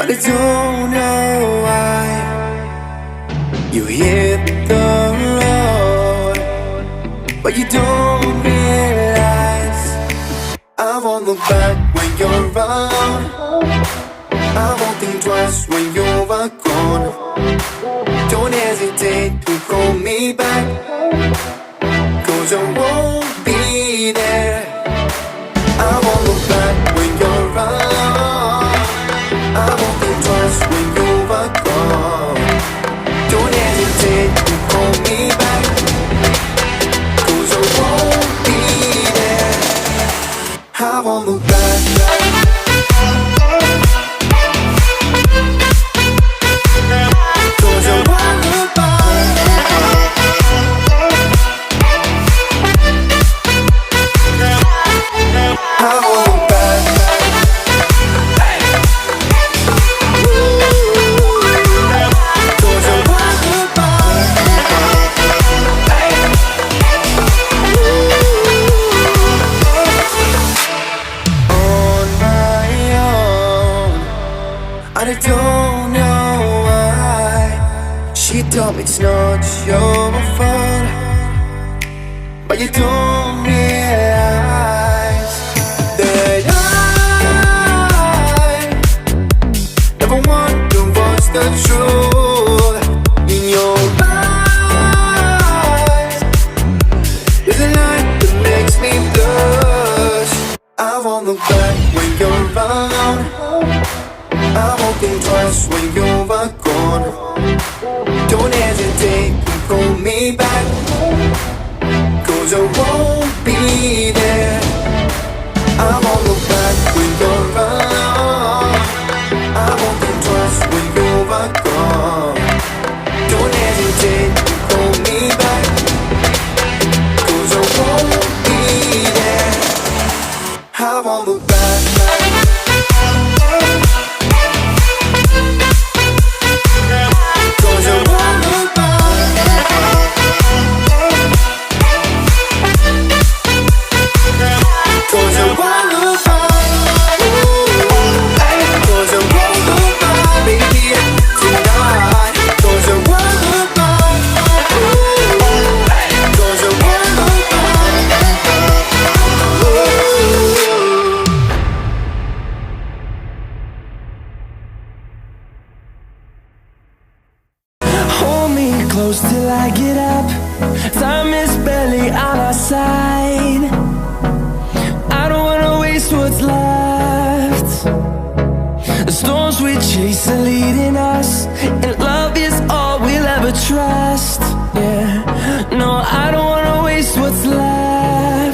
I don't know why you hit the road, but you don't realize I won't look back when you're around. I won't think twice when you're gone. Don't hesitate to call me back, 'cause I won't be there. I won't look back when you're around. I won't think twice when you're gone. Don't hesitate to call me back, 'cause I won't be there. I won't look back. I don't know why she told me it's not your fault, but you don't realize that I never wonder what's the truth in your eyes. There's a light that makes me blush. I won't look back when you're around. I won't think twice when you're gone. Don't hesitate to call me back, 'cause I won't be there. I won't look back when you're around. I won't think twice when you're gone. Don't hesitate to call me back, 'cause I won't be there. I won't look back. Close till I get up. Time is barely on our side. I don't wanna waste what's left. The storms we chase are leading us, and love is all we'll ever trust. Yeah, no, I don't wanna waste what's left.